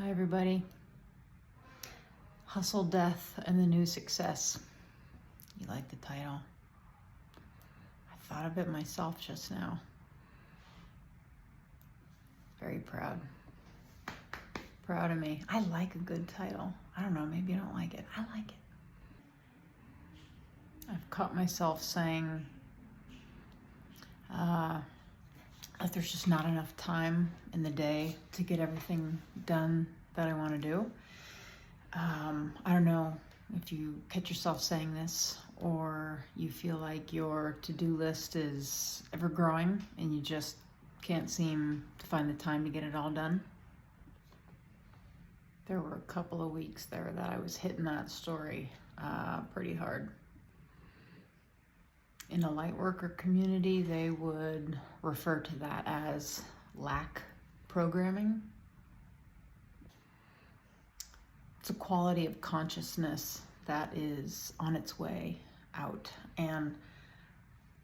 Hi everybody. Hustle, Death, and the New Success. You like the title? I thought of it myself just now. Very proud. Proud of me. I like a good title. I don't know, maybe you don't like it. I like it. I've caught myself saying that there's just not enough time in the day to get everything done that I want to do. I don't know if you catch yourself saying this or you feel like your to-do list is ever growing and you just can't seem to find the time to get it all done. There were a couple of weeks there that I was hitting that story pretty hard. In a light worker community, they would refer to that as lack programming. It's a quality of consciousness that is on its way out. And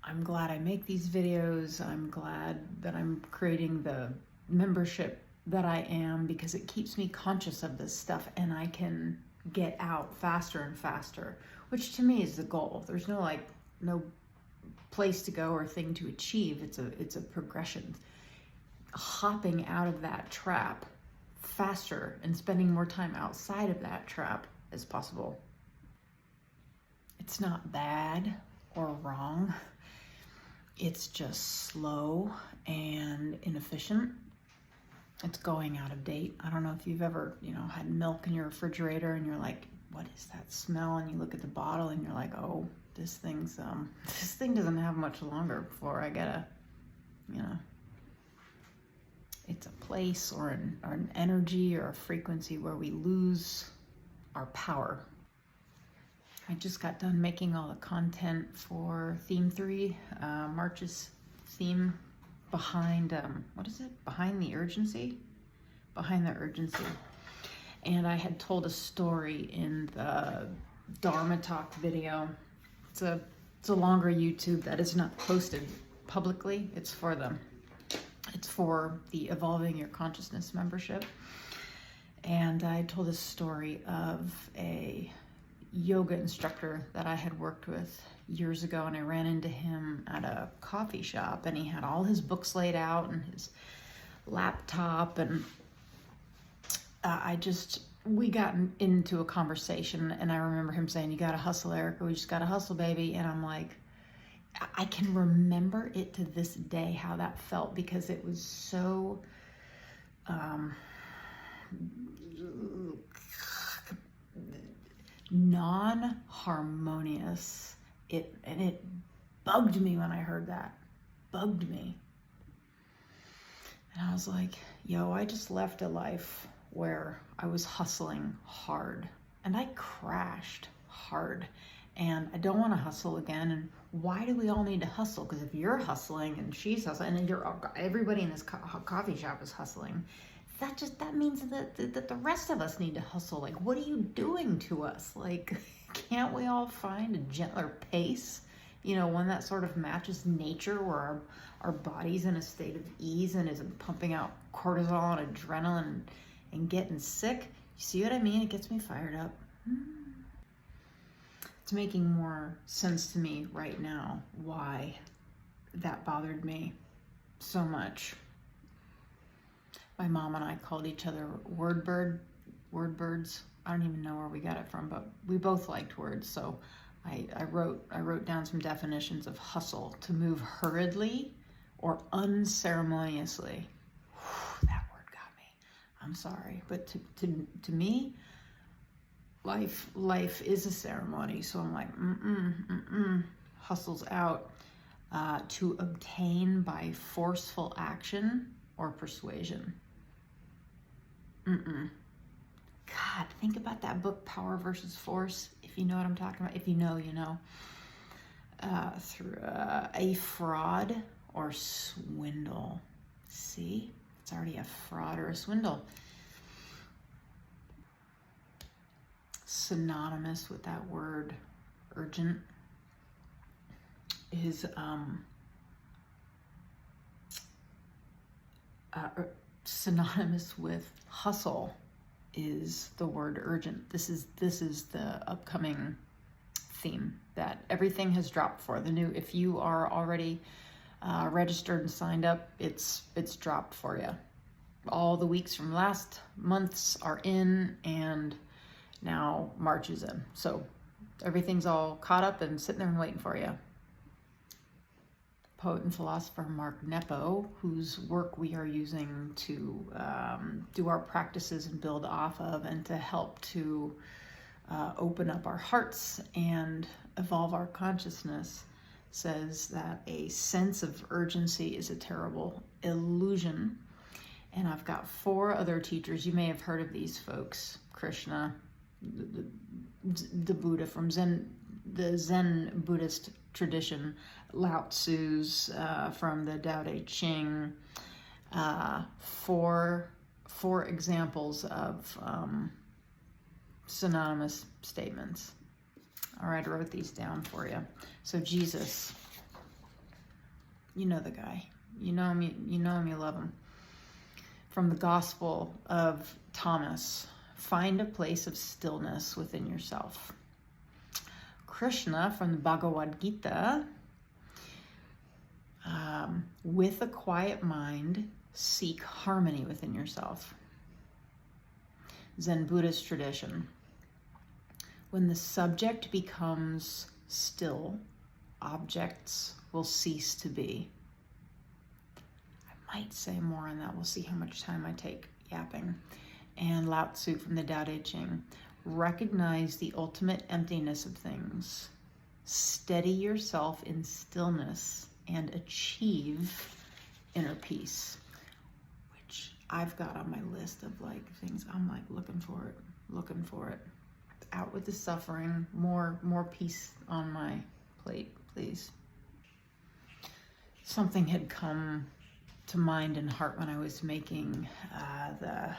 I'm glad I make these videos. I'm glad that I'm creating the membership that I am, because it keeps me conscious of this stuff and I can get out faster and faster, which to me is the goal. There's no place to go or thing to achieve. It's a progression. Hopping out of that trap faster and spending more time outside of that trap as possible. It's not bad or wrong. It's just slow and inefficient. It's going out of date. I don't know if you've ever, had milk in your refrigerator and you're like, what is that smell? And you look at the bottle and you're like, oh, this thing doesn't have much longer before I gotta, it's a place or an energy or a frequency where we lose our power. I just got done making all the content for Theme 3, March's theme behind, Behind the Urgency? Behind the Urgency. And I had told a story in the Dharma Talk video. It's a longer YouTube that is not posted publicly. It's for the Evolving Your Consciousness membership. And I told a story of a yoga instructor that I had worked with years ago, and I ran into him at a coffee shop, and he had all his books laid out and his laptop, and we got into a conversation, and I remember him saying, you gotta hustle, Erica, we just gotta hustle, baby. And I'm like, I can remember it to this day, how that felt, because it was so non-harmonious. It bugged me when I heard that. Bugged me. And I was like, yo, I just left a life where I was hustling hard and I crashed hard, and I don't want to hustle again. And why do we all need to hustle? Because if you're hustling and she's hustling and everybody in this coffee shop is hustling, that means that the rest of us need to hustle. Like, what are you doing to us? Like, can't we all find a gentler pace? One that sort of matches nature, where our body's in a state of ease and isn't pumping out cortisol and adrenaline and getting sick. You see what I mean? It gets me fired up. It's making more sense to me right now why that bothered me so much. My mom and I called each other word birds. I don't even know where we got it from, but we both liked words. So I wrote down some definitions of hustle: to move hurriedly or unceremoniously. Whew, that word got me. I'm sorry, but to me, life is a ceremony. So I'm like, hustle's out. To obtain by forceful action or persuasion. God, think about that book, Power versus Force, if you know what I'm talking about. If you know, you know. Through a fraud or swindle. See? It's already a fraud or a swindle. Synonymous with that word, urgent, is synonymous with hustle is the word urgent. This is the upcoming theme that everything has dropped for. The new, if you are already registered and signed up, it's dropped for you. All the weeks from last month's are in, and now March is in. So everything's all caught up and sitting there and waiting for you. Poet and philosopher Mark Nepo, whose work we are using to do our practices and build off of, and to help to open up our hearts and evolve our consciousness, says that a sense of urgency is a terrible illusion. And I've got 4 other teachers. You may have heard of these folks: Krishna, the Buddha from the Zen Buddhist tradition, Lao Tzu's from the Tao Te Ching. 4 examples of synonymous statements. All right, I wrote these down for you. So Jesus, you know the guy. You know him, you love him. From the Gospel of Thomas, find a place of stillness within yourself. Krishna from the Bhagavad Gita, with a quiet mind, seek harmony within yourself. Zen Buddhist tradition, when the subject becomes still, objects will cease to be. I might say more on that. We'll see how much time I take yapping. And Lao Tzu from the Tao Te Ching, recognize the ultimate emptiness of things. Steady yourself in stillness and achieve inner peace, which I've got on my list of like things I'm like looking for it. Out with the suffering, more peace on my plate, please. Something had come to mind and heart when I was making the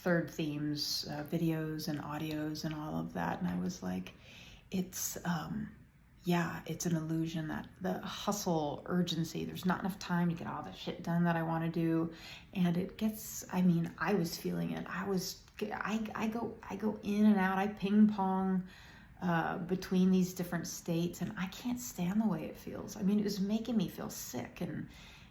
third themes, videos and audios and all of that. And I was like, it's an illusion, that the hustle, urgency, there's not enough time to get all the shit done that I want to do. And it gets, I was feeling it. I go in and out, I ping pong between these different states, and I can't stand the way it feels. It was making me feel sick, and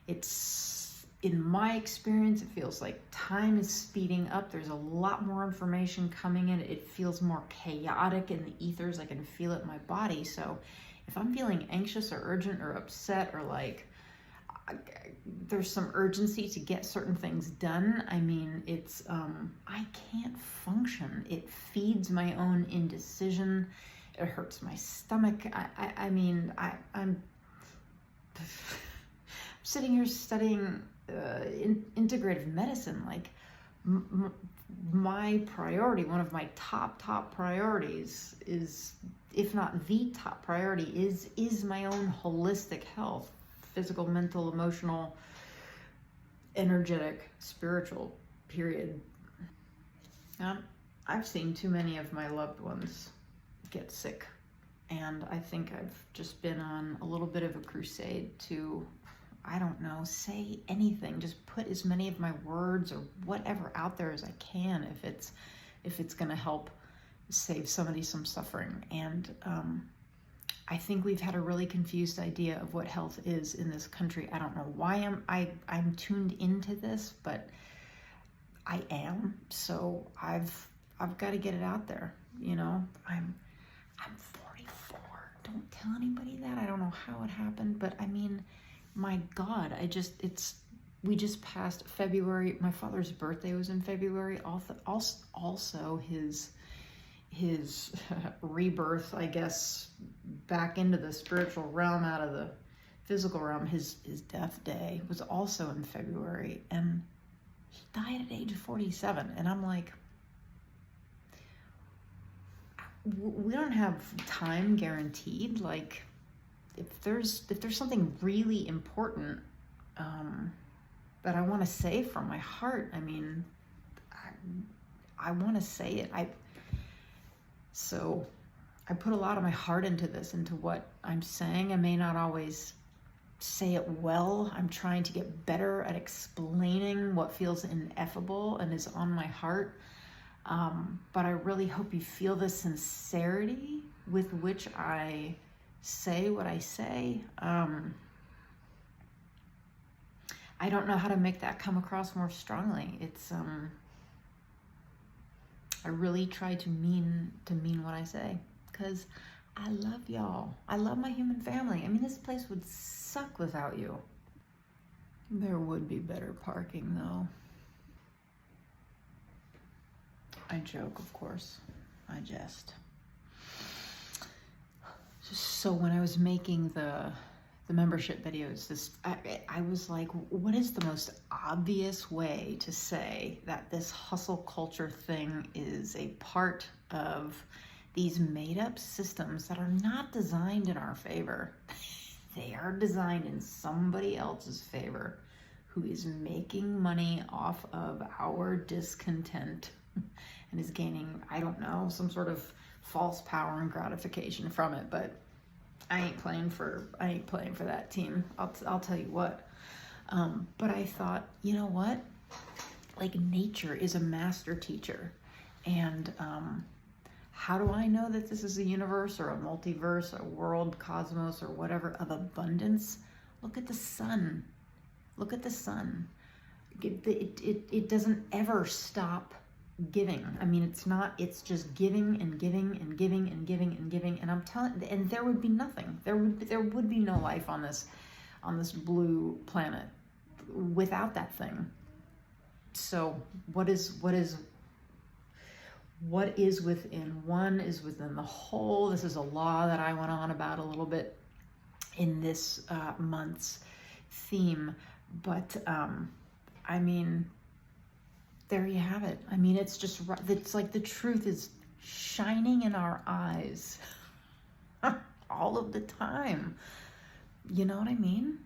it's, in my experience, it feels like time is speeding up. There's a lot more information coming in. It feels more chaotic in the ethers. I can feel it in my body. So if I'm feeling anxious or urgent or upset, or like there's some urgency to get certain things done, it's I can't function. It feeds my own indecision. It hurts my stomach. I'm sitting here studying integrative medicine. Like my priority, one of my top priorities is, if not the top priority, is my own holistic health, physical, mental, emotional, energetic, spiritual, period. I've seen too many of my loved ones get sick, and I think I've just been on a little bit of a crusade to, say anything, just put as many of my words or whatever out there as I can, if it's going to help save somebody some suffering. And I think we've had a really confused idea of what health is in this country. I don't know why I'm tuned into this, but I am. So I've got to get it out there. I'm 44. Don't tell anybody that. I don't know how it happened, but my God, we just passed February. My father's birthday was in February. Also his rebirth, I guess, back into the spiritual realm out of the physical realm. His death day was also in February, and he died at age 47. And I'm like, we don't have time guaranteed. Like, if there's something really important that I want to say from my heart, I want to say it. So I put a lot of my heart into this, into what I'm saying. I may not always say it well. I'm trying to get better at explaining what feels ineffable and is on my heart. But I really hope you feel the sincerity with which I say what I say. I don't know how to make that come across more strongly. It's I really try to mean what I say, because I love y'all. I love my human family. I mean, this place would suck without you. There would be better parking, though. I joke, of course. I jest. So when I was making the membership videos, I was like, what is the most obvious way to say that this hustle culture thing is a part of these made-up systems that are not designed in our favor? They are designed in somebody else's favor, who is making money off of our discontent and is gaining, I don't know, some sort of false power and gratification from it. But I ain't playing for that team. I'll tell you what. But I thought, you know what? Like, nature is a master teacher. And how do I know that this is a universe or a multiverse, a world, cosmos, or whatever of abundance? Look at the sun. Look at the sun. It doesn't ever stop giving. I mean, it's just giving and giving and giving and giving and giving. And I'm telling, and there would be nothing. There would be no life on this blue planet without that thing. So what is within one is within the whole. This is a law that I went on about a little bit in this month's theme. But I mean, there you have it. I mean, it's just, it's like the truth is shining in our eyes all of the time. You know what I mean?